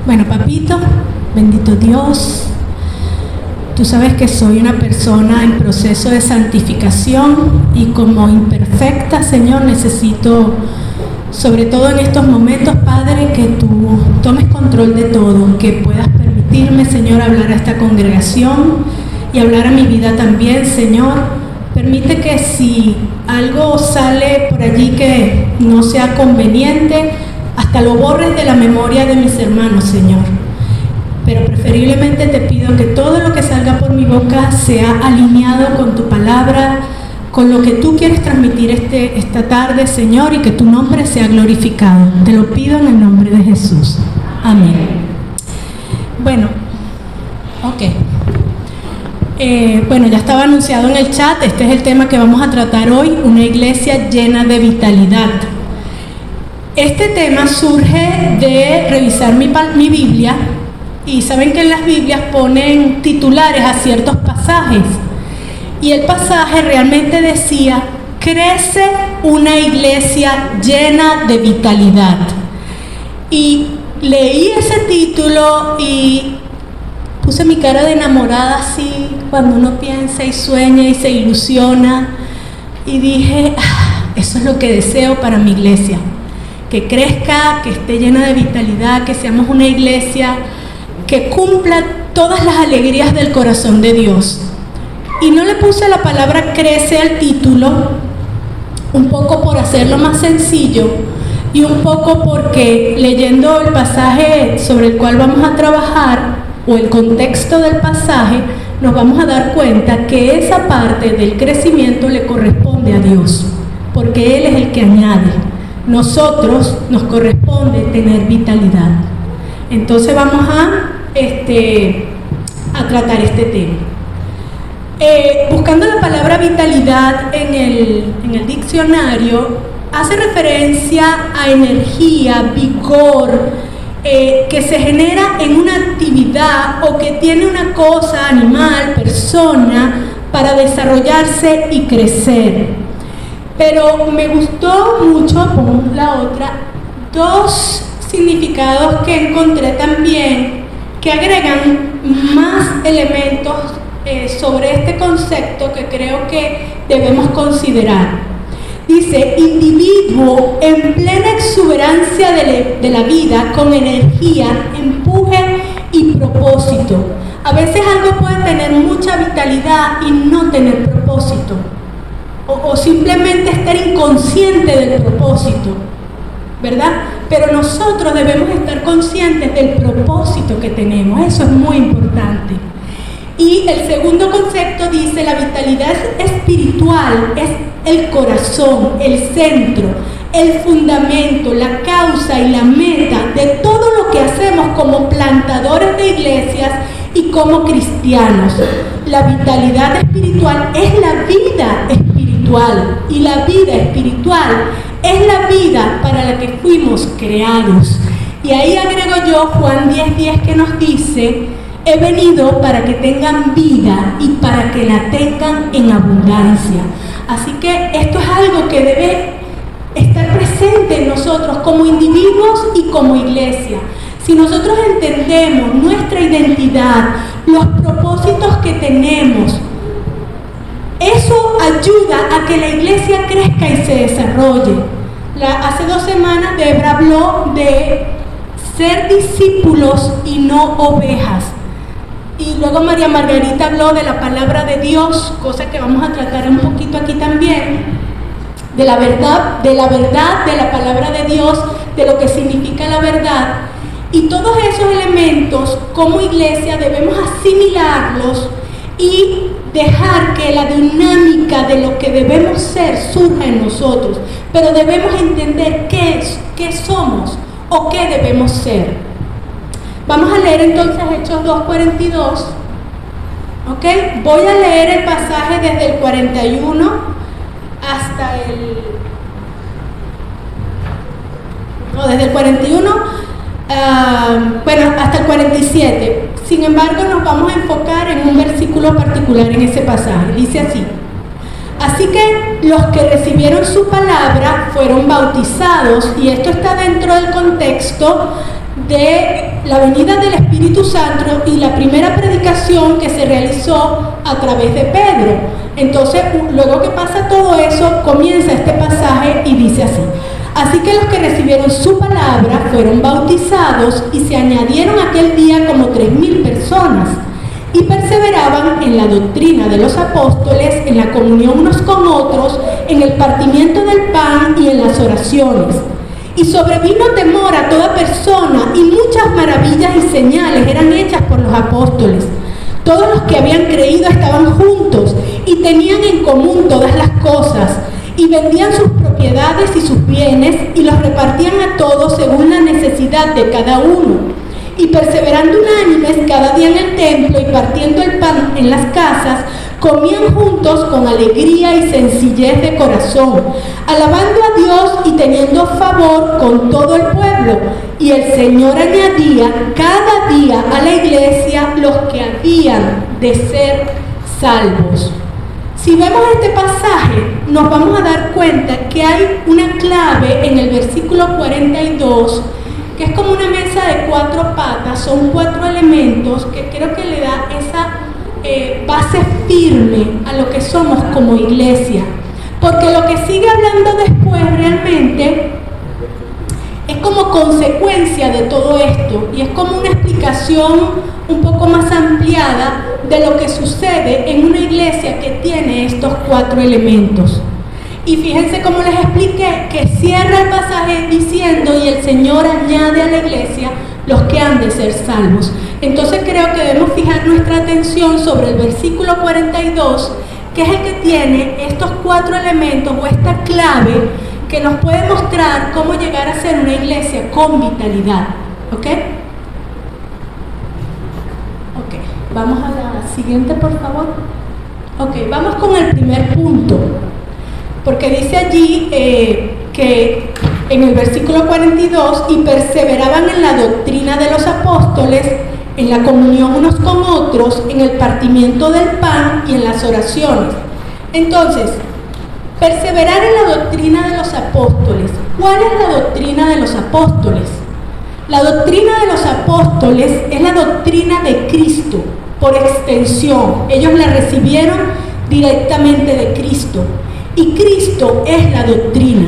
Bueno, papito, bendito Dios, tú sabes que soy una persona en proceso de santificación y como imperfecta, Señor, necesito, sobre todo en estos momentos, Padre, que tú tomes control de todo, que puedas permitirme, Señor, hablar a esta congregación y hablar a mi vida también, Señor. Permite que si algo sale por allí que no sea conveniente, hasta lo borres de la memoria de mis hermanos, Señor. Pero preferiblemente te pido que todo lo que salga por mi boca sea alineado con tu palabra, con lo que tú quieres transmitir esta tarde, Señor, y que tu nombre sea glorificado. Te lo pido en el nombre de Jesús. Amén. Bueno, ok. Bueno, ya estaba anunciado en el chat, este es el tema que vamos a tratar hoy, una iglesia llena de vitalidad. Este tema surge de revisar mi Biblia, y saben que en las Biblias ponen titulares a ciertos pasajes, y el pasaje realmente decía: crece una iglesia llena de vitalidad. Y leí ese título y puse mi cara de enamorada así, cuando uno piensa y sueña y se ilusiona, y dije, eso es lo que deseo para mi iglesia, que crezca, que esté llena de vitalidad, que seamos una iglesia que cumpla todas las alegrías del corazón de Dios. Y no le puse la palabra crece al título, un poco por hacerlo más sencillo y un poco porque leyendo el pasaje sobre el cual vamos a trabajar, o el contexto del pasaje, nos vamos a dar cuenta que esa parte del crecimiento le corresponde a Dios, porque Él es el que añade. Nosotros nos corresponde tener vitalidad. Entonces vamos a tratar este tema. Buscando la palabra vitalidad en el diccionario, hace referencia a energía, vigor, que se genera en una actividad o que tiene una cosa, animal, persona, para desarrollarse y crecer. Pero me gustó mucho, pongo la otra, dos significados que encontré también que agregan más elementos sobre este concepto que creo que debemos considerar. Dice, individuo en plena exuberancia de la vida, con energía, empuje y propósito. A veces algo puede tener mucha vitalidad y no tener propósito, o simplemente estar inconsciente del propósito, ¿verdad? Pero nosotros debemos estar conscientes del propósito que tenemos, eso es muy importante. Y el segundo concepto dice, la vitalidad espiritual es el corazón, el centro, el fundamento, la causa y la meta de todo lo que hacemos como plantadores de iglesias y como cristianos. La vitalidad espiritual es la vida espiritual, y la vida espiritual es la vida para la que fuimos creados. Y ahí agrego yo Juan 10:10 que nos dice: he venido para que tengan vida y para que la tengan en abundancia. Así que esto es algo que debe estar presente en nosotros como individuos y como iglesia. Si nosotros entendemos nuestra identidad, los propósitos que tenemos, eso ayuda a que la iglesia crezca y se desarrolle. Hace 2 semanas Debra habló de ser discípulos y no ovejas. Y luego María Margarita habló de la palabra de Dios, cosa que vamos a tratar un poquito aquí también, de la verdad de la palabra de Dios, de lo que significa la verdad. Y todos esos elementos como iglesia debemos asimilarlos y dejar que la dinámica de lo que debemos ser surja en nosotros. Pero debemos entender qué somos o qué debemos ser. Vamos a leer entonces Hechos 2:42, ¿ok? Voy a leer el pasaje desde el 41 hasta desde el 41, hasta el 47. Sin embargo, nos vamos a enfocar en un versículo particular en ese pasaje. Dice así: así que los que recibieron su palabra fueron bautizados, y esto está dentro del contexto de la venida del Espíritu Santo y la primera predicación que se realizó a través de Pedro. Entonces, luego que pasa todo eso, comienza este pasaje y dice así: así que los que recibieron su palabra fueron bautizados y se añadieron aquel día como 3,000 personas y perseveraban en la doctrina de los apóstoles, en la comunión unos con otros, en el partimiento del pan y en las oraciones. Y sobrevino temor a toda persona, y muchas maravillas y señales eran hechas por los apóstoles. Todos los que habían creído estaban juntos y tenían en común todas las cosas, y vendían sus propiedades y sus bienes y los repartían a todos según la necesidad de cada uno. Y perseverando unánimes cada día en el templo y partiendo el pan en las casas, comían juntos con alegría y sencillez de corazón, alabando a Dios y teniendo favor con todo el pueblo. Y el Señor añadía cada día a la iglesia los que habían de ser salvos. Si vemos este pasaje, nos vamos a dar cuenta que hay una clave en el versículo 42, que es como una mesa de 4 patas, son 4 elementos que creo que le da esa base firme a lo que somos como iglesia. Porque lo que sigue hablando después realmente es como consecuencia de todo esto, y es como una explicación un poco más ampliada de lo que sucede en una iglesia que tiene estos 4 elementos. Y fíjense cómo les expliqué, que cierra el pasaje diciendo: y el Señor añade a la iglesia los que han de ser salvos. Entonces creo que debemos fijar nuestra atención sobre el versículo 42, que es el que tiene estos 4 elementos o esta clave que nos puede mostrar cómo llegar a ser una iglesia con vitalidad. ¿Ok? Ok, vamos a la siguiente, por favor. Ok, vamos con el primer punto. Porque dice allí que en el versículo 42, y perseveraban en la doctrina de los apóstoles, en la comunión unos con otros, en el partimiento del pan y en las oraciones. Entonces, perseverar en la doctrina de los apóstoles. ¿Cuál es la doctrina de los apóstoles? La doctrina de los apóstoles es la doctrina de Cristo, por extensión. Ellos la recibieron directamente de Cristo. Y Cristo es la doctrina,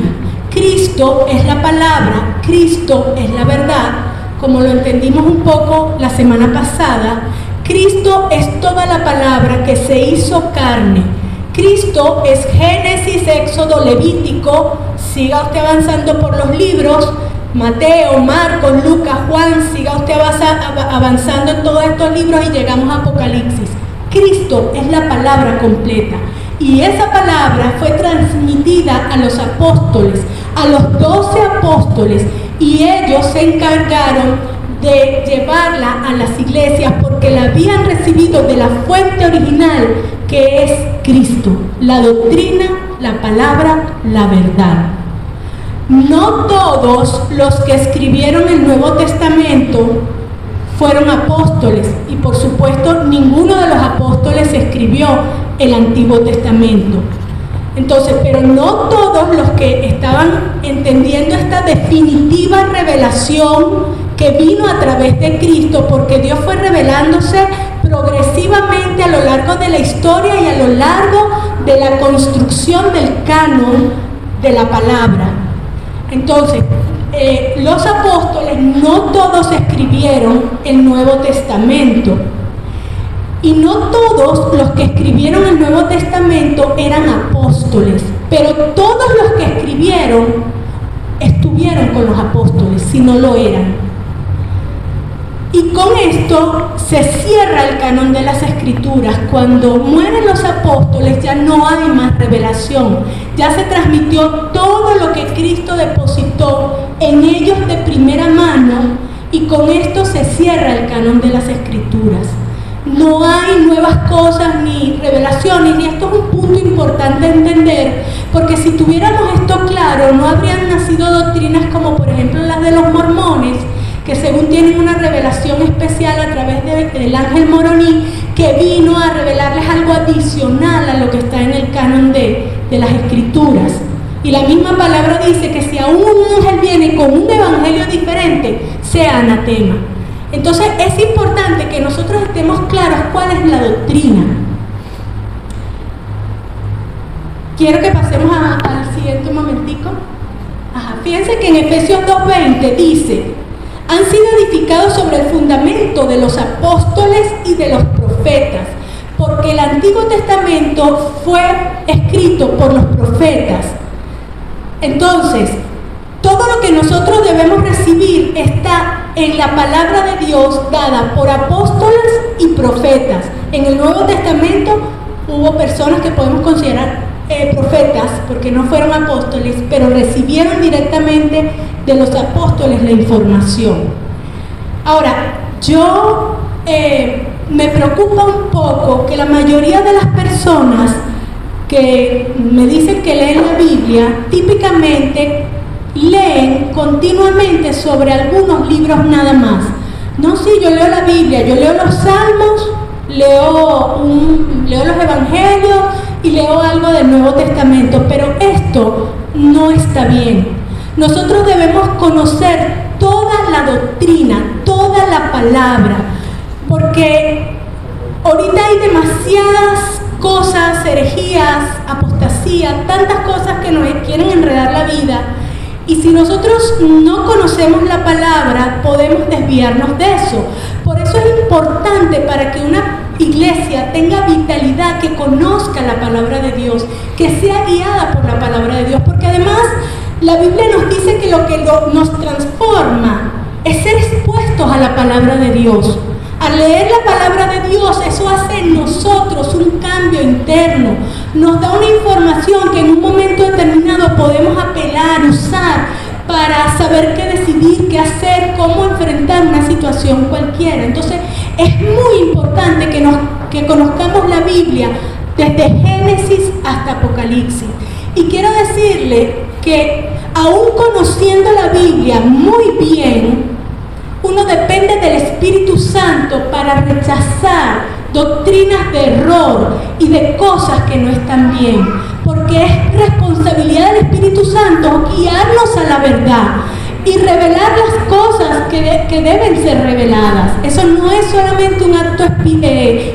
Cristo es la palabra, Cristo es la verdad, como lo entendimos un poco la semana pasada. Cristo es toda la palabra que se hizo carne. Cristo es Génesis, Éxodo, Levítico. Siga usted avanzando por los libros, Mateo, Marcos, Lucas, Juan, siga usted avanzando en todos estos libros y llegamos a Apocalipsis. Cristo es la palabra completa. Y esa palabra fue transmitida a los apóstoles, a los 12 apóstoles, y ellos se encargaron de llevarla a las iglesias porque la habían recibido de la fuente original, que es Cristo, la doctrina, la palabra, la verdad. No todos los que escribieron el Nuevo Testamento fueron apóstoles, y por supuesto ninguno de los apóstoles escribió el Antiguo Testamento. Entonces, pero no todos los que estaban entendiendo esta definitiva revelación que vino a través de Cristo, porque Dios fue revelándose progresivamente a lo largo de la historia y a lo largo de la construcción del canon de la palabra. Entonces, los apóstoles no todos escribieron el Nuevo Testamento, y no todos los que escribieron el Nuevo Testamento eran apóstoles, pero todos los que escribieron estuvieron con los apóstoles, si no lo eran. Y con esto se cierra el canon de las Escrituras. Cuando mueren los apóstoles ya no hay más revelación, ya se transmitió todo lo que Cristo depositó en ellos de primera mano, y con esto se cierra el canon de las Escrituras. No hay nuevas cosas ni revelaciones, y esto es un punto importante a entender, porque si tuviéramos esto claro, no habrían nacido doctrinas como por ejemplo las de los mormones, que según tienen una revelación especial a través del ángel Moroní, que vino a revelarles algo adicional a lo que está en el canon de las Escrituras. Y la misma palabra dice que si aún un ángel viene con un evangelio diferente, sea anatema. Entonces es importante que nosotros estemos claros cuál es la doctrina. Quiero que pasemos al siguiente momentico. Fíjense que en Efesios 2:20 dice: han sido edificados sobre el fundamento de los apóstoles y de los profetas, porque el Antiguo Testamento fue escrito por los profetas. Entonces, todo lo que nosotros debemos recibir está en la palabra de Dios dada por apóstoles y profetas. En el Nuevo Testamento hubo personas que podemos considerar profetas, porque no fueron apóstoles, pero recibieron directamente de los apóstoles la información. Ahora, yo me preocupa un poco que la mayoría de las personas que me dicen que leen la Biblia, típicamente leen continuamente sobre algunos libros nada más. No, sí, yo leo la Biblia, yo leo los Salmos, leo los Evangelios y leo algo del Nuevo Testamento, pero esto no está bien. Nosotros debemos conocer toda la doctrina, toda la palabra, porque ahorita hay demasiadas cosas, herejías, apostasía, tantas cosas que nos quieren enredar la vida, y si nosotros no conocemos la palabra, podemos desviarnos de eso. Por eso es importante, para que una iglesia tenga vitalidad, que conozca la palabra de Dios, que sea guiada por la palabra de Dios, porque además la Biblia nos dice que lo que nos transforma es ser expuestos a la palabra de Dios. Al leer la palabra de Dios, eso hace en nosotros un cambio interno, nos da una información que en un momento determinado podemos apelar, usar, para saber qué decidir, qué hacer, cómo enfrentar una situación cualquiera. Entonces es muy importante que conozcamos la Biblia desde Génesis hasta Apocalipsis. Y quiero decirle que aún conociendo la Biblia muy bien, uno depende del Espíritu Santo para rechazar doctrinas de error y de cosas que no están bien, porque es responsabilidad del Espíritu Santo guiarnos a la verdad y revelar las cosas que deben ser reveladas. Eso no es solamente un acto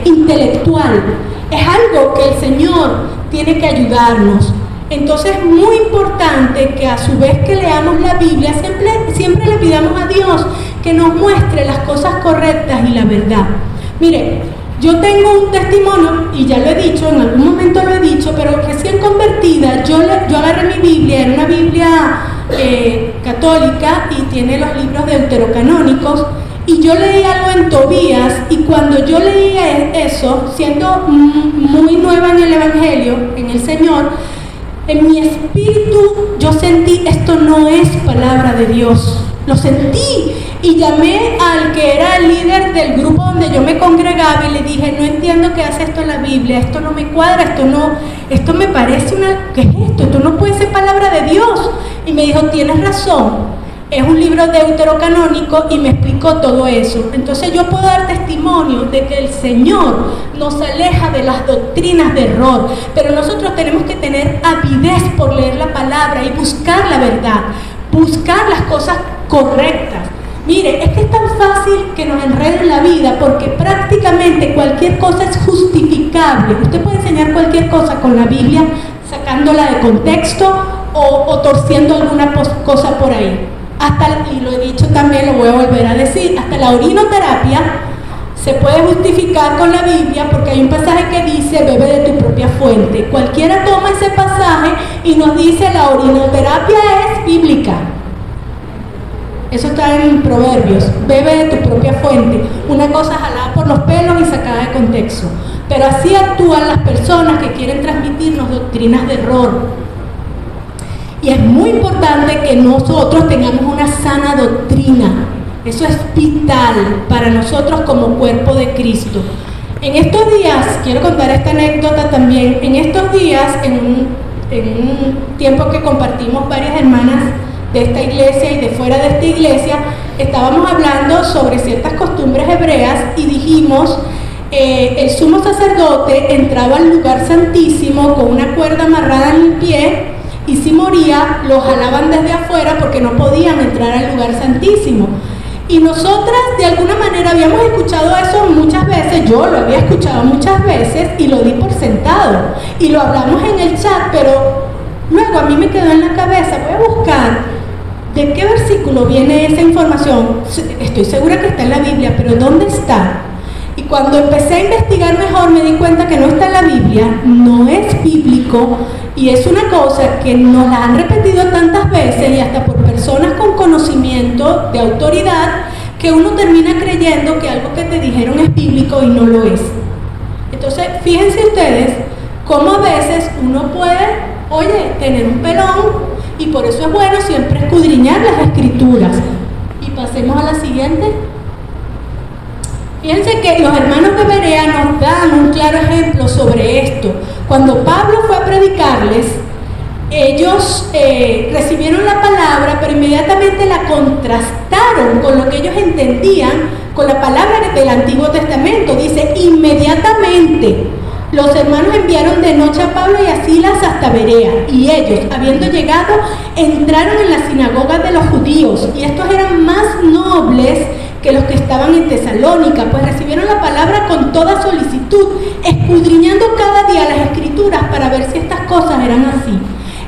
intelectual, es algo que el Señor tiene que ayudarnos. Entonces es muy importante que a su vez que leamos la Biblia, siempre le pidamos a Dios que nos muestre las cosas correctas y la verdad. Mire, yo tengo un testimonio, y ya lo he dicho, en algún momento lo he dicho, pero recién convertida, yo agarré mi Biblia, era una Biblia católica y tiene los libros deuterocanónicos, y yo leí algo en Tobías, y cuando yo leía eso, siendo muy nueva en el Evangelio, en el Señor, en mi espíritu yo sentí, esto no es palabra de Dios. Lo sentí y llamé al que era el líder del grupo donde yo me congregaba y le dije: no entiendo qué hace esto en la Biblia, esto no me cuadra, esto me parece ¿qué es esto? Esto no puede ser palabra de Dios. Y me dijo: tienes razón, es un libro deuterocanónico, y me explicó todo eso. Entonces yo puedo dar testimonio de que el Señor nos aleja de las doctrinas de error, pero nosotros tenemos que tener avidez por leer la palabra y buscar la verdad, buscar las cosas correctas. Mire, es que es tan fácil que nos enreden la vida, porque prácticamente cualquier cosa es justificable. Usted puede enseñar cualquier cosa con la Biblia, sacándola de contexto o torciendo alguna cosa por ahí. Y lo he dicho también, lo voy a volver a decir, hasta la orinoterapia se puede justificar con la Biblia, porque hay un pasaje que dice: bebe de tu propia fuente. Cualquiera toma ese pasaje y nos dice: la orinoterapia es bíblica. Eso está en Proverbios: bebe de tu propia fuente. Una cosa jalada por los pelos y sacada de contexto. Pero así actúan las personas que quieren transmitirnos doctrinas de error. Y es muy importante que nosotros tengamos una sana doctrina. Eso es vital para nosotros como cuerpo de Cristo. En estos días, quiero contar esta anécdota también. En estos días, en un tiempo que compartimos varias hermanas de esta iglesia y de fuera de esta iglesia, estábamos hablando sobre ciertas costumbres hebreas y dijimos: el sumo sacerdote entraba al lugar santísimo con una cuerda amarrada en el pie, y y si moría, lo jalaban desde afuera porque no podían entrar al lugar santísimo. Y nosotras de alguna manera habíamos escuchado eso muchas veces, yo lo había escuchado muchas veces y lo di por sentado. Y lo hablamos en el chat, pero luego a mí me quedó en la cabeza, voy a buscar de qué versículo viene esa información. Estoy segura que está en la Biblia, pero ¿dónde está? Y cuando empecé a investigar mejor me di cuenta que no está en la Biblia, no es bíblico y es una cosa que nos la han repetido tantas veces y hasta por personas con conocimiento de autoridad que uno termina creyendo que algo que te dijeron es bíblico y no lo es. Entonces, fíjense ustedes cómo a veces uno puede, tener un pelón y por eso es bueno siempre escudriñar las escrituras. Y pasemos a la siguiente. Fíjense que los hermanos de Berea nos dan un claro ejemplo sobre esto. Cuando Pablo fue a predicarles, ellos recibieron la palabra, pero inmediatamente la contrastaron con lo que ellos entendían, con la palabra del Antiguo Testamento. Dice, inmediatamente los hermanos enviaron de noche a Pablo y a Silas hasta Berea, y ellos, habiendo llegado, entraron en la sinagoga de los judíos, y estos eran más nobles que los que estaban en Tesalónica, pues recibieron la palabra con toda solicitud, escudriñando cada día las escrituras para ver si estas cosas eran así.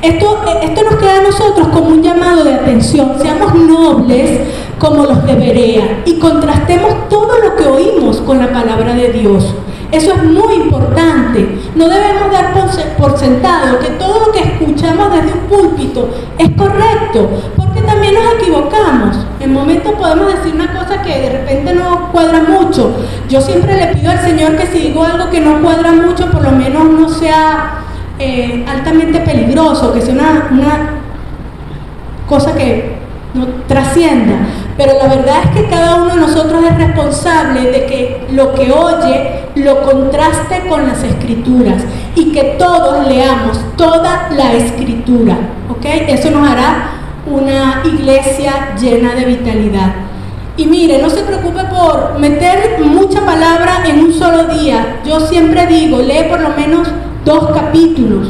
Esto nos queda a nosotros como un llamado de atención, seamos nobles como los de Berea y contrastemos todo lo que oímos con la palabra de Dios. Eso es muy importante. No debemos dar por sentado que todo lo que escuchamos desde un púlpito es correcto, porque también nos equivocamos. En momentos podemos decir una cosa que de repente no cuadra mucho. Yo siempre le pido al Señor que si digo algo que no cuadra mucho, por lo menos no sea altamente peligroso, que sea una cosa que no trascienda. Pero la verdad es que cada uno de nosotros es responsable de que lo que oye lo contraste con las escrituras y que todos leamos toda la escritura, ¿ok? Eso nos hará una iglesia llena de vitalidad. Y mire, no se preocupe por meter mucha palabra en un solo día. Yo siempre digo, lee por lo menos 2 capítulos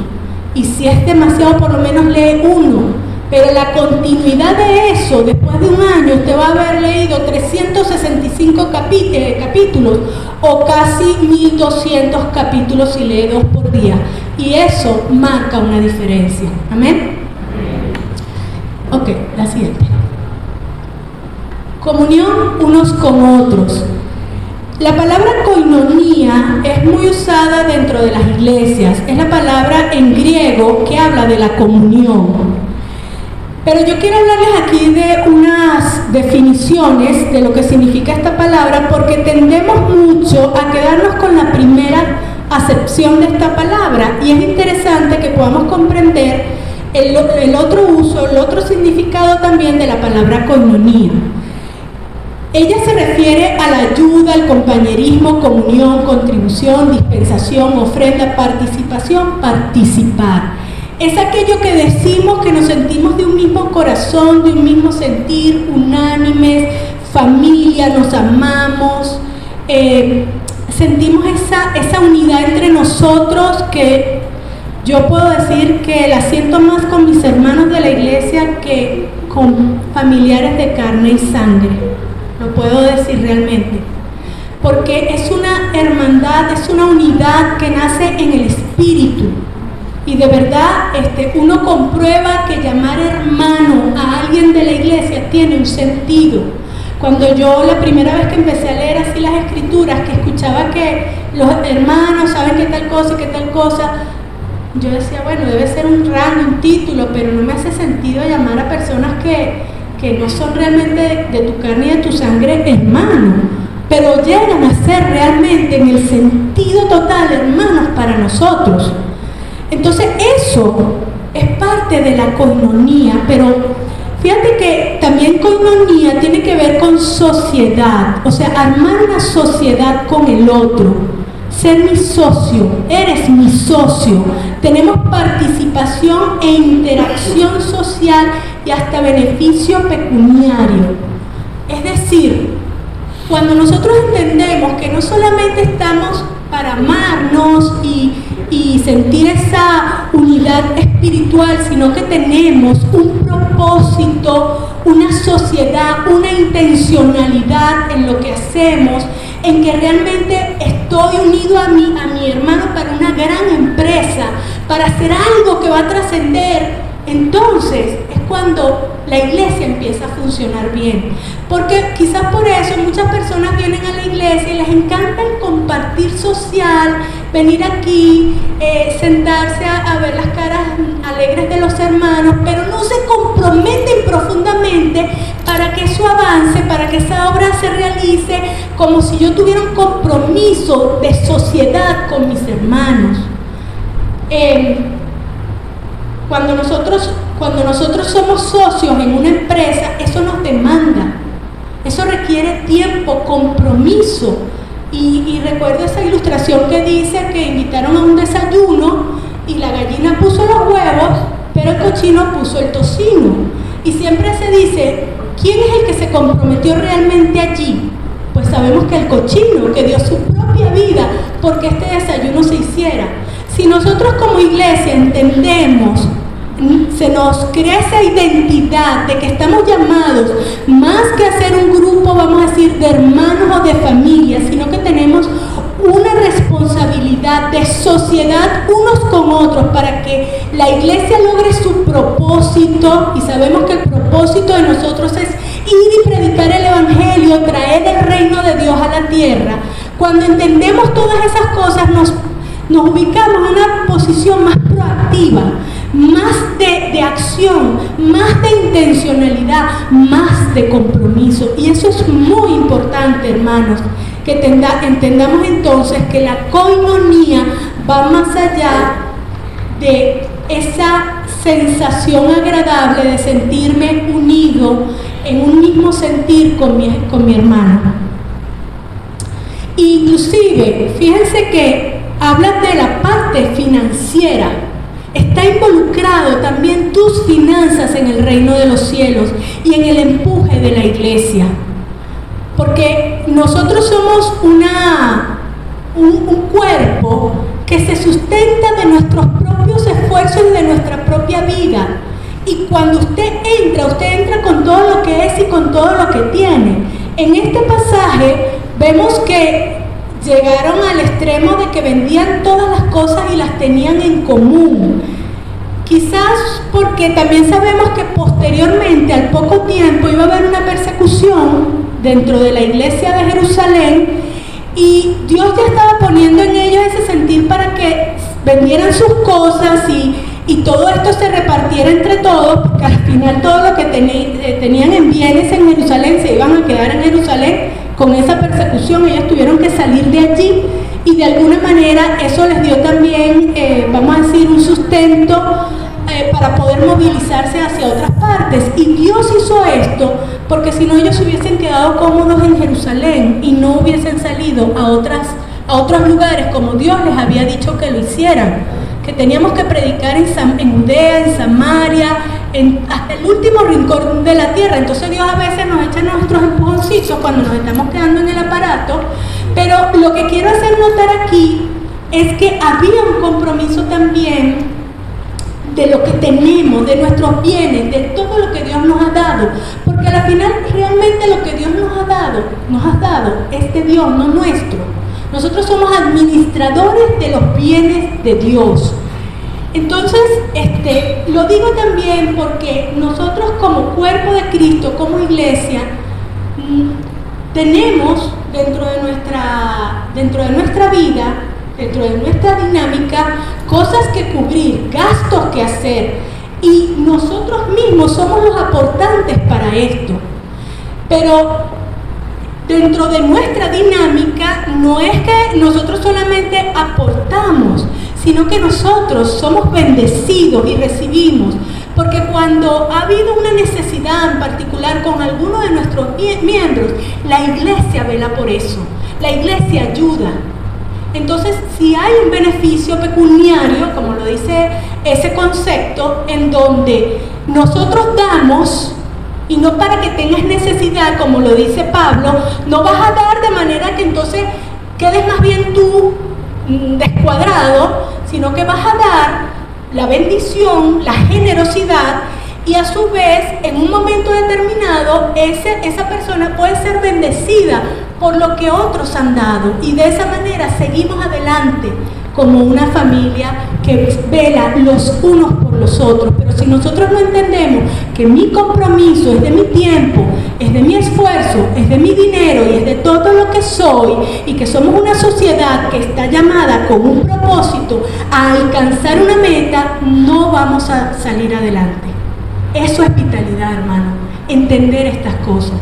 y si es demasiado por lo menos lee 1. Pero la continuidad de eso, después de un año, usted va a haber leído 365 capítulos o casi 1200 capítulos si lee 2 por día. Y eso marca una diferencia. ¿Amén? Ok, la siguiente. Comunión unos con otros. La palabra koinonía es muy usada dentro de las iglesias. Es la palabra en griego que habla de la comunión. Pero yo quiero hablarles aquí de unas definiciones de lo que significa esta palabra, porque tendemos mucho a quedarnos con la primera acepción de esta palabra, y es interesante que podamos comprender el otro uso, el otro significado también de la palabra koinonía. Ella se refiere a la ayuda, el compañerismo, comunión, contribución, dispensación, ofrenda, participación, participar. Es aquello que decimos que nos sentimos de un mismo corazón, de un mismo sentir, unánimes, familia, nos amamos, sentimos esa unidad entre nosotros que yo puedo decir que la siento más con mis hermanos de la iglesia que con familiares de carne y sangre. Lo puedo decir realmente. Porque es una hermandad, es una unidad que nace en el espíritu. Y de verdad uno comprueba que llamar hermano a alguien de la iglesia tiene un sentido. Cuando yo la primera vez que empecé a leer así las escrituras, que escuchaba que los hermanos saben qué tal cosa y qué tal cosa, yo decía, bueno, debe ser un rango, un título, pero no me hace sentido llamar a personas que no son realmente de tu carne y de tu sangre hermanos, pero llegan a ser realmente en el sentido total hermanos para nosotros. Entonces eso es parte de la koinonía, pero fíjate que también koinonía tiene que ver con sociedad, o sea, armar una sociedad con el otro, ser mi socio, eres mi socio, tenemos participación e interacción social y hasta beneficio pecuniario. Es decir, cuando nosotros entendemos que no solamente estamos para amarnos y y sentir esa unidad espiritual, sino que tenemos un propósito, una sociedad, una intencionalidad en lo que hacemos, en que realmente estoy unido a mi hermano para una gran empresa, para hacer algo que va a trascender. Entonces es cuando la iglesia empieza a funcionar bien, porque quizás por eso muchas personas vienen a la iglesia y les encanta el compartir social, venir aquí, sentarse a ver las caras alegres de los hermanos, pero no se comprometen profundamente para que eso avance, para que esa obra se realice, como si yo tuviera un compromiso de sociedad con mis hermanos. Cuando nosotros somos socios en una empresa, eso nos demanda, eso requiere tiempo, compromiso. Y recuerdo esa ilustración que dice que invitaron a un desayuno y la gallina puso los huevos, pero el cochino puso el tocino. Y siempre se dice, ¿quién es el que se comprometió realmente allí? Pues sabemos que el cochino, que dio su propia vida porque este desayuno se hiciera. Si nosotros como iglesia entendemos, se nos crea esa identidad de que estamos llamados más que a ser un grupo, vamos a decir, de hermanos o de familia, sino que tenemos una responsabilidad de sociedad unos con otros para que la iglesia logre su propósito, y sabemos que el propósito de nosotros es ir y predicar el evangelio, traer el reino de Dios a la tierra. Cuando entendemos todas esas cosas, nos ubicamos en una posición más proactiva, más de acción, más de intencionalidad, más de compromiso. Y eso es muy importante, hermanos, que entendamos entonces que la koinonía va más allá de esa sensación agradable de sentirme unido en un mismo sentir con mi hermano. Inclusive, fíjense que habla de la parte financiera. Está involucrado también tus finanzas en el reino de los cielos y en el empuje de la iglesia. Porque nosotros somos un cuerpo que se sustenta de nuestros propios esfuerzos y de nuestra propia vida. Y cuando usted entra con todo lo que es y con todo lo que tiene. En este pasaje vemos que llegaron al extremo de que vendían todas las cosas y las tenían en común. Quizás porque también sabemos que posteriormente, al poco tiempo, iba a haber una persecución dentro de la iglesia de Jerusalén, y Dios ya estaba poniendo en ellos ese sentir para que vendieran sus cosas y todo esto se repartiera entre todos, porque al final todo lo que tenían en bienes en Jerusalén se iban a quedar en Jerusalén. Con esa persecución ellos tuvieron que salir de allí, y de alguna manera eso les dio también, vamos a decir, un sustento para poder movilizarse hacia otras partes. Y Dios hizo esto porque si no ellos se hubiesen quedado cómodos en Jerusalén y no hubiesen salido a otros lugares como Dios les había dicho que lo hicieran, que teníamos que predicar en Judea, en Samaria, hasta el último rincón de la tierra. Entonces Dios a veces nos echa nuestros empujoncitos cuando nos estamos quedando en el aparato, pero lo que quiero hacer notar aquí es que había un compromiso también de lo que tenemos, de nuestros bienes, de todo lo que Dios nos ha dado, porque al final realmente lo que Dios nos ha dado es de Dios, no nuestro. Nosotros somos administradores de los bienes de Dios. Entonces, lo digo también porque nosotros como cuerpo de Cristo, como iglesia, tenemos dentro de nuestra vida, dentro de nuestra dinámica, cosas que cubrir, gastos que hacer, y nosotros mismos somos los aportantes para esto. Pero dentro de nuestra dinámica no es que nosotros solamente aportamos, sino que nosotros somos bendecidos y recibimos, porque cuando ha habido una necesidad en particular con alguno de nuestros miembros, la iglesia vela por eso, la iglesia ayuda. Entonces, si hay un beneficio pecuniario, como lo dice ese concepto, en donde nosotros damos, y no para que tengas necesidad, como lo dice Pablo, no vas a dar de manera que entonces quedes más bien tú descuadrado, sino que vas a dar la bendición, la generosidad, y a su vez, en un momento determinado, esa persona puede ser bendecida por lo que otros han dado, y de esa manera seguimos adelante como una familia que vela los unos por los otros. Pero si nosotros no entendemos que mi compromiso es de mi tiempo, es de mi esfuerzo, es de mi dinero y es de todo lo que soy, y que somos una sociedad que está llamada con un propósito a alcanzar una meta, no vamos a salir adelante. Eso es vitalidad, hermano, entender estas cosas.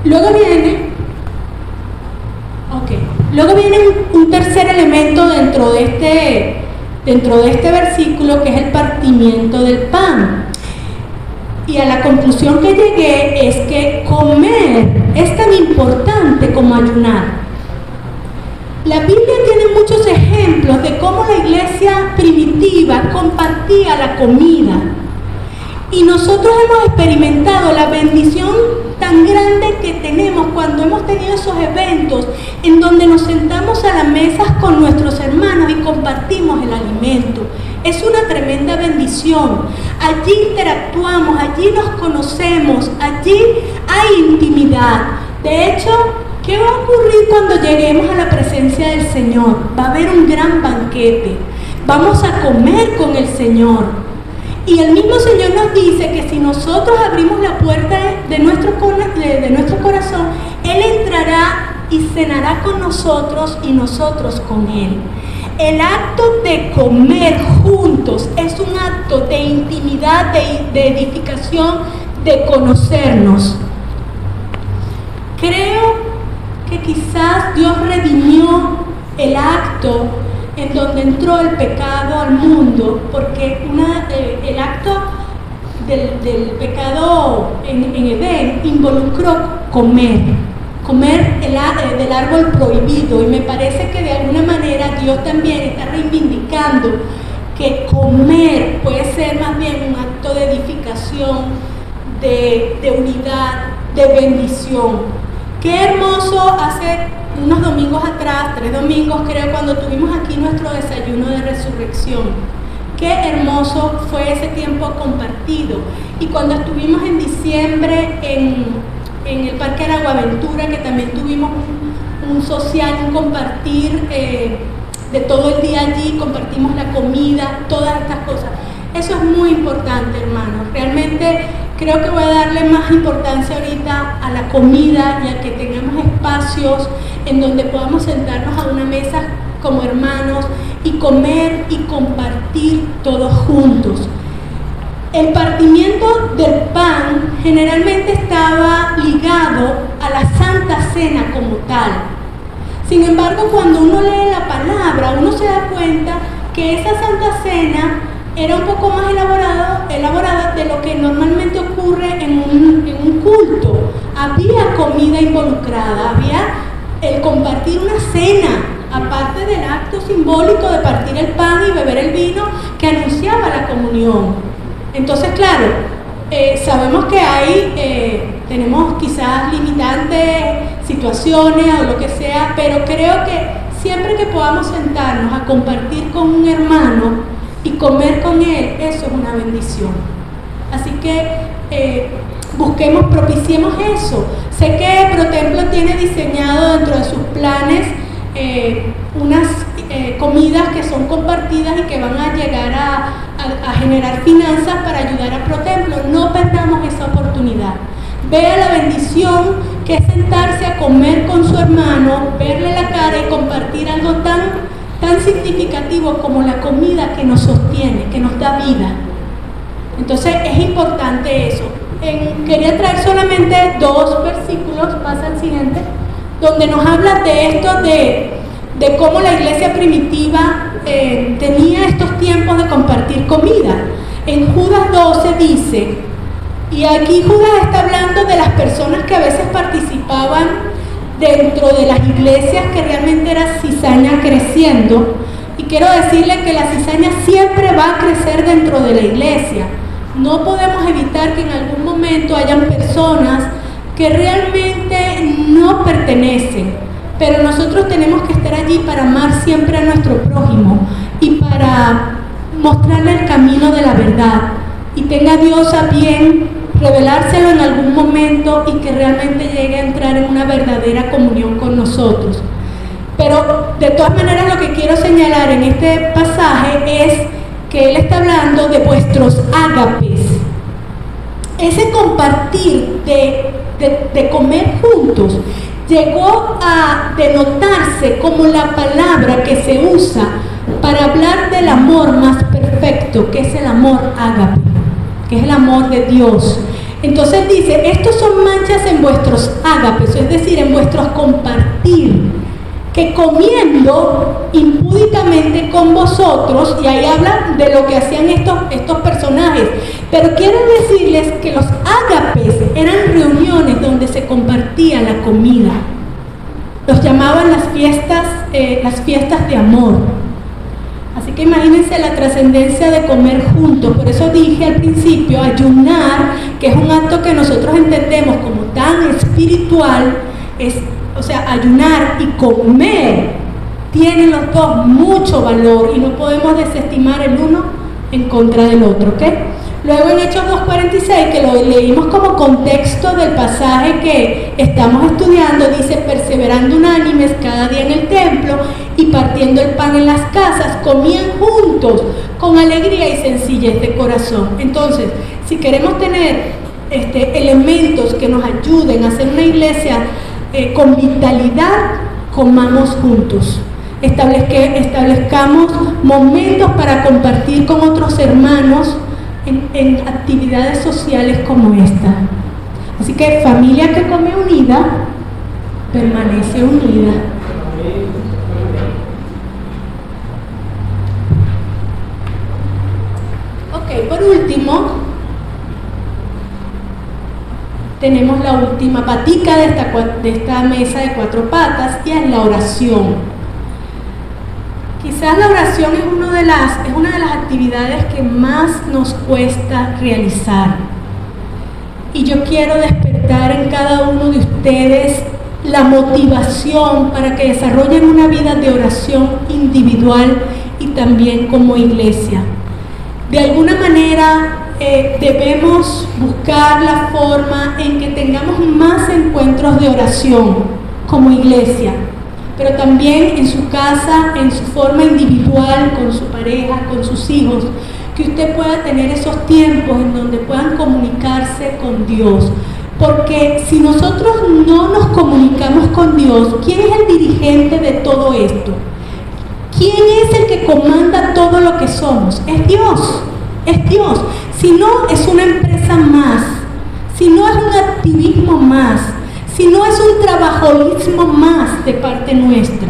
Luego viene un tercer elemento dentro de este versículo, que es el partimiento del pan. Y a la conclusión que llegué es que comer es tan importante como ayunar. La Biblia tiene muchos ejemplos de cómo la iglesia primitiva compartía la comida. Y nosotros hemos experimentado la bendición tan grande que tenemos cuando hemos tenido esos eventos en donde nos sentamos a las mesas con nuestros hermanos y compartimos el alimento. Es una tremenda bendición. Allí interactuamos, allí nos conocemos, allí hay intimidad. De hecho, ¿qué va a ocurrir cuando lleguemos a la presencia del Señor? Va a haber un gran banquete. Vamos a comer con el Señor. Y el mismo Señor nos dice que si nosotros abrimos la puerta de nuestro corazón, Él entrará y cenará con nosotros y nosotros con Él. El acto de comer juntos es un acto de intimidad, de edificación, de conocernos. Creo que quizás Dios redimió el acto en donde entró el pecado al mundo, porque el acto del pecado en Edén involucró comer del árbol prohibido, y me parece que de alguna manera Dios también está reivindicando que comer puede ser más bien un acto de edificación, de unidad, de bendición. Qué hermoso hacer unos domingos atrás, 3 domingos creo, cuando tuvimos aquí nuestro desayuno de resurrección. Qué hermoso fue ese tiempo compartido. Y cuando estuvimos en diciembre en el Parque Araguaventura, que también tuvimos un social, un compartir de todo el día allí, compartimos la comida, todas estas cosas. Eso es muy importante, hermanos. Realmente creo que voy a darle más importancia ahorita a la comida y a que tengamos espacios en donde podamos sentarnos a una mesa como hermanos y comer y compartir todos juntos. El partimiento del pan generalmente estaba ligado a la Santa Cena como tal. Sin embargo, cuando uno lee la palabra, uno se da cuenta que esa Santa Cena era un poco más elaborada de lo que normalmente ocurre en un culto. Había comida involucrada, había el compartir una cena, aparte del acto simbólico de partir el pan y beber el vino que anunciaba la comunión. Entonces, claro, sabemos que tenemos quizás limitantes situaciones o lo que sea, pero creo que siempre que podamos sentarnos a compartir con un hermano y comer con él, eso es una bendición. Así que propiciemos eso. Sé que ProTemplo tiene diseñado dentro de sus planes unas comidas que son compartidas y que van a llegar a generar finanzas para ayudar a ProTemplo. No perdamos esa oportunidad. Vea la bendición que es sentarse a comer con su hermano, verle la cara y compartir algo tan significativo como la comida que nos sostiene, que nos da vida. Entonces es importante eso. Quería traer solamente 2 versículos, pasa al siguiente, donde nos habla de esto de cómo la iglesia primitiva tenía estos tiempos de compartir comida. En Judas 12 dice, y aquí Judas está hablando de las personas que a veces participaban dentro de las iglesias, que realmente era cizaña creciendo, y quiero decirle que la cizaña siempre va a crecer dentro de la iglesia. No podemos evitar que en algún momento hayan personas que realmente no pertenecen, pero nosotros tenemos que estar allí para amar siempre a nuestro prójimo y para mostrarle el camino de la verdad, y tenga Dios a bien revelárselo en algún momento y que realmente llegue a entrar en una verdadera comunión con nosotros. Pero de todas maneras lo que quiero señalar en este pasaje es que él está hablando de vuestros ágapes. Ese compartir de comer juntos llegó a denotarse como la palabra que se usa para hablar del amor más perfecto, que es el amor ágape, que es el amor de Dios. Entonces dice, estos son manchas en vuestros ágapes, es decir, en vuestros compartir, que comiendo impúdicamente con vosotros, y ahí habla de lo que hacían estos personajes, pero quiero decirles que los ágapes eran reuniones donde se compartía la comida. Los llamaban las fiestas de amor. Así que imagínense la trascendencia de comer juntos. Por eso dije al principio, ayunar, que es un acto que nosotros entendemos como tan espiritual, ayunar y comer tienen los dos mucho valor y no podemos desestimar el uno en contra del otro, ¿ok? Luego en Hechos 2:46, que lo leímos como contexto del pasaje que estamos estudiando, dice, perseverando unánimes cada día en el templo y partiendo el pan en las casas, comían juntos con alegría y sencillez de corazón. Entonces, si queremos tener elementos que nos ayuden a hacer una iglesia con vitalidad, comamos juntos. Establezcamos momentos para compartir con otros hermanos en actividades sociales como esta. Así que familia que come unida, permanece unida. Ok, por último, tenemos la última patica de esta mesa de cuatro patas, y es la oración. Quizás la oración es una de las actividades que más nos cuesta realizar. Y yo quiero despertar en cada uno de ustedes la motivación para que desarrollen una vida de oración individual y también como iglesia. De alguna manera debemos buscar la forma en que tengamos más encuentros de oración como iglesia, pero también en su casa, en su forma individual, con su pareja, con sus hijos, que usted pueda tener esos tiempos en donde puedan comunicarse con Dios. Porque si nosotros no nos comunicamos con Dios, ¿quién es el dirigente de todo esto? ¿Quién es el que comanda todo lo que somos? Es Dios, es Dios. Si no, es una empresa más, si no es un activismo más, si no es un trabajolismo más de parte nuestra,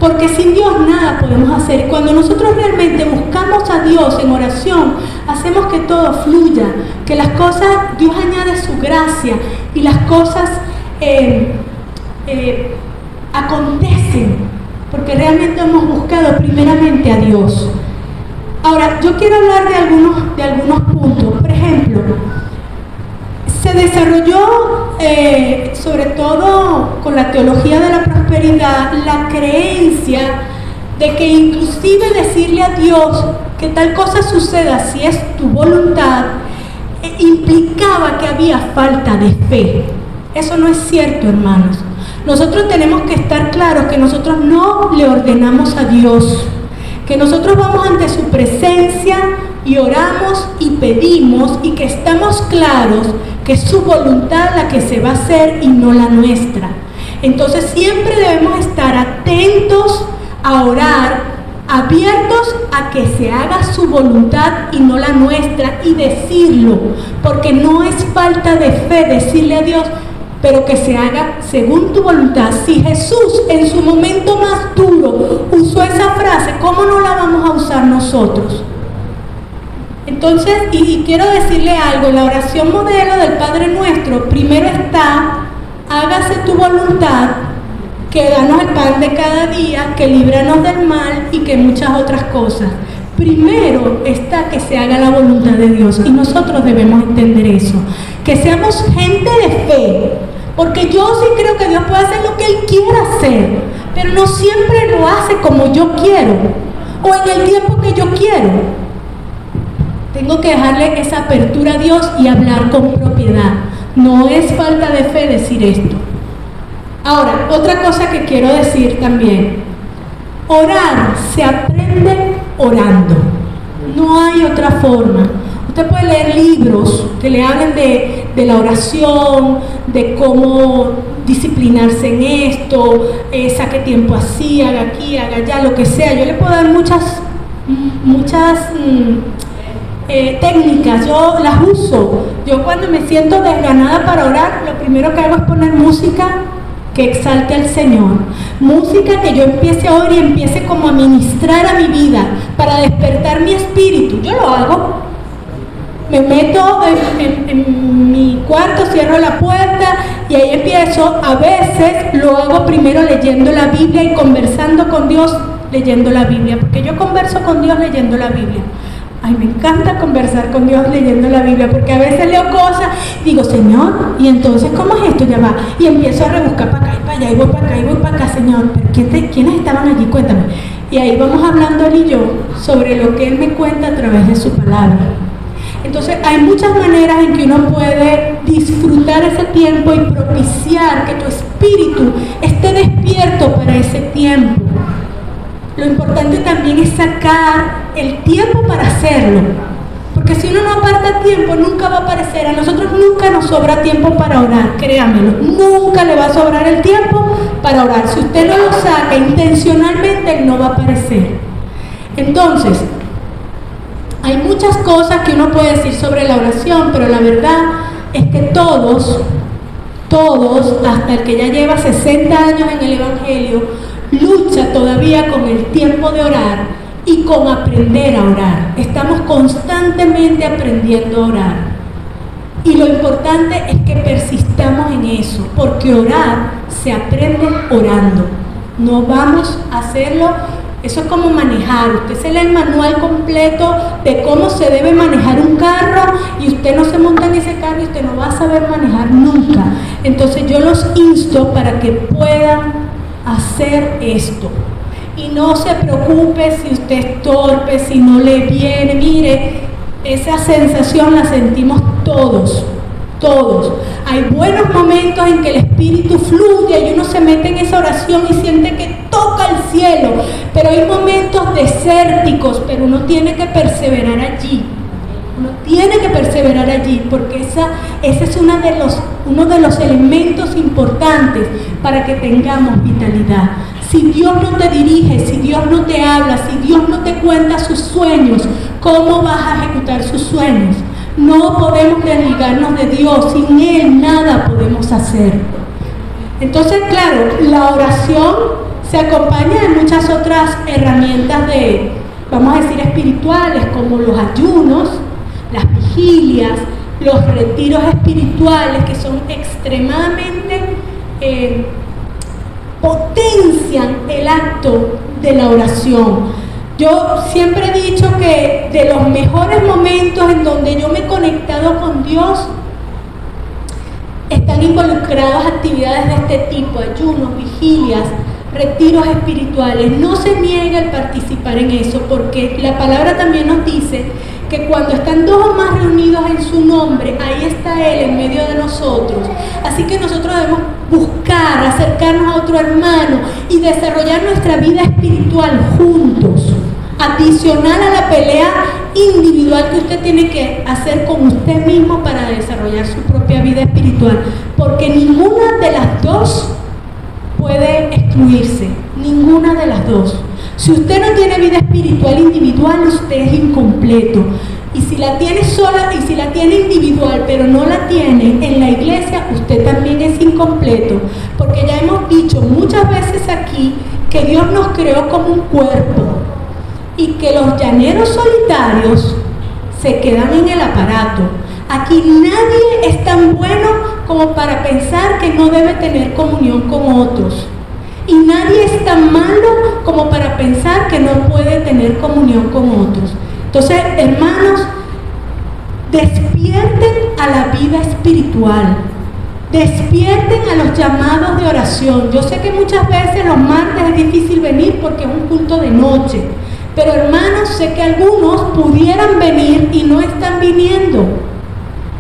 porque sin Dios nada podemos hacer. Cuando nosotros realmente buscamos a Dios en oración, hacemos que todo fluya, que las cosas, Dios añade su gracia y las cosas acontecen, porque realmente hemos buscado primeramente a Dios. Ahora, yo quiero hablar de algunos puntos. Por ejemplo, se desarrolló, sobre todo con la teología de la prosperidad, la creencia de que inclusive decirle a Dios que tal cosa suceda si es tu voluntad, implicaba que había falta de fe. Eso no es cierto, hermanos. Nosotros tenemos que estar claros que nosotros no le ordenamos a Dios, que nosotros vamos ante su presencia y oramos y pedimos, y que estamos claros que es su voluntad la que se va a hacer y no la nuestra. Entonces siempre debemos estar atentos a orar, abiertos a que se haga su voluntad y no la nuestra, y decirlo, porque no es falta de fe decirle a Dios, pero que se haga según tu voluntad. Si Jesús en su momento más duro usó esa frase, ¿cómo no la vamos a usar nosotros? Entonces, y quiero decirle algo, la oración modelo del Padre Nuestro, primero está, hágase tu voluntad, que danos el pan de cada día, que líbranos del mal y que muchas otras cosas. Primero está que se haga la voluntad de Dios, y nosotros debemos entender eso, que seamos gente de fe, Porque yo sí creo que Dios puede hacer lo que Él quiera hacer, pero no siempre lo hace como yo quiero o en el tiempo que yo quiero. Tengo que dejarle esa apertura a Dios y hablar con propiedad. No es falta de fe decir esto. Ahora, otra cosa que quiero decir también. Orar se aprende orando. No hay otra forma. Usted puede leer libros que le hablen de la oración, de cómo disciplinarse en esto, saque tiempo así, haga aquí, haga allá, lo que sea. Yo le puedo dar muchas técnicas, yo las uso. Yo cuando me siento desganada para orar, lo primero que hago es poner música que exalte al Señor, música que yo empiece a oír y empiece como a ministrar a mi vida, para despertar mi espíritu. Yo lo hago, me meto en mi cuarto, cierro la puerta y ahí empiezo. A veces lo hago primero leyendo la Biblia y conversando con Dios leyendo la Biblia, porque yo converso con Dios leyendo la Biblia. Ay, me encanta conversar con Dios leyendo la Biblia, porque a veces leo cosas, digo, Señor, y entonces, ¿cómo es esto? Ya va. Y empiezo a rebuscar para acá y para allá, y voy para acá y voy para acá, Señor. ¿Pero quiénes estaban allí? Cuéntame. Y ahí vamos hablando Él y yo sobre lo que Él me cuenta a través de su palabra. Entonces, hay muchas maneras en que uno puede disfrutar ese tiempo y propiciar que tu espíritu esté despierto para ese tiempo. Lo importante también es sacar el tiempo para hacerlo, porque si uno no aparta tiempo, nunca va a aparecer. A nosotros nunca nos sobra tiempo para orar, créanmelo, nunca le va a sobrar el tiempo para orar. Si usted no lo saca intencionalmente, él no va a aparecer. Entonces, hay muchas cosas que uno puede decir sobre la oración, pero la verdad es que todos, hasta el que ya lleva 60 años en el Evangelio, lucha todavía con el tiempo de orar y con aprender a orar. Estamos constantemente aprendiendo a orar. Y lo importante es que persistamos en eso, porque orar se aprende orando. No vamos a hacerlo, eso es como manejar. Usted se lee el manual completo de cómo se debe manejar un carro y usted no se monta en ese carro y usted no va a saber manejar nunca. Entonces yo los insto para que puedan hacer esto. Y no se preocupe si usted es torpe, si no le viene. Mire, esa sensación la sentimos todos. Hay buenos momentos en que el espíritu fluye y uno se mete en esa oración y siente que toca el cielo, pero hay momentos desérticos, pero uno tiene que perseverar allí. Uno tiene que perseverar allí, porque ese es uno de los elementos importantes para que tengamos vitalidad. Si Dios no te dirige, si Dios no te habla, si Dios no te cuenta sus sueños, ¿cómo vas a ejecutar sus sueños? No podemos desligarnos de Dios, sin Él nada podemos hacer. Entonces, claro, la oración se acompaña de muchas otras herramientas vamos a decir, espirituales, como los ayunos, las vigilias, los retiros espirituales, que son extremadamente, potencian el acto de la oración. Yo siempre he dicho que de los mejores momentos en donde yo me he conectado con Dios, están involucradas actividades de este tipo: ayunos, vigilias, retiros espirituales. No se niegue al participar en eso, porque la palabra también nos dice que cuando están dos o más reunidos en su nombre, ahí está Él en medio de nosotros. Así que nosotros debemos buscar, acercarnos a otro hermano y desarrollar nuestra vida espiritual juntos, adicional a la pelea individual que usted tiene que hacer con usted mismo para desarrollar su propia vida espiritual, porque ninguna de las dos puede excluirse, ninguna de las dos. Si usted no tiene vida espiritual individual, usted es incompleto. Y si la tiene sola y si la tiene individual, pero no la tiene en la iglesia, usted también es incompleto. Porque ya hemos dicho muchas veces aquí que Dios nos creó como un cuerpo y que los llaneros solitarios se quedan en el aparato. Aquí nadie es tan bueno como para pensar que no debe tener comunión con otros. Y nadie es tan malo como para pensar que no puede tener comunión con otros. Entonces, hermanos, despierten a la vida espiritual. Despierten a los llamados de oración. Yo sé que muchas veces los martes es difícil venir porque es un culto de noche, pero hermanos, sé que algunos pudieran venir y no están viniendo.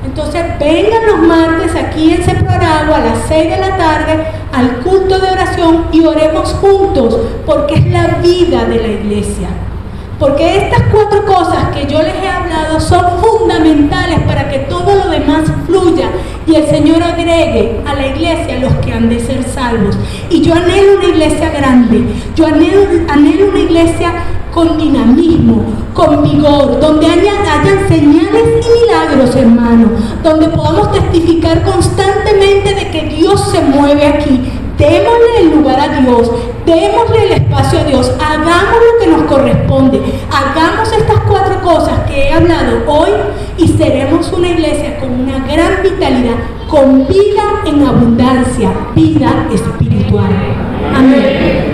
Entonces vengan los martes aquí en Seproragua a las 6 de la tarde al culto de oración y oremos juntos, porque es la vida de la iglesia. Porque estas 4 cosas que yo les he hablado son fundamentales para que todo lo demás fluya y el Señor agregue a la iglesia los que han de ser salvos. Y yo anhelo una iglesia grande, yo anhelo una iglesia con dinamismo, con vigor, donde hayan señales y milagros, hermano, donde podamos testificar constantemente de que Dios se mueve aquí. Démosle el lugar a Dios, démosle el espacio a Dios, hagamos lo que nos corresponde, hagamos estas 4 cosas que he hablado hoy y seremos una iglesia con una gran vitalidad, con vida en abundancia, vida espiritual. Amén.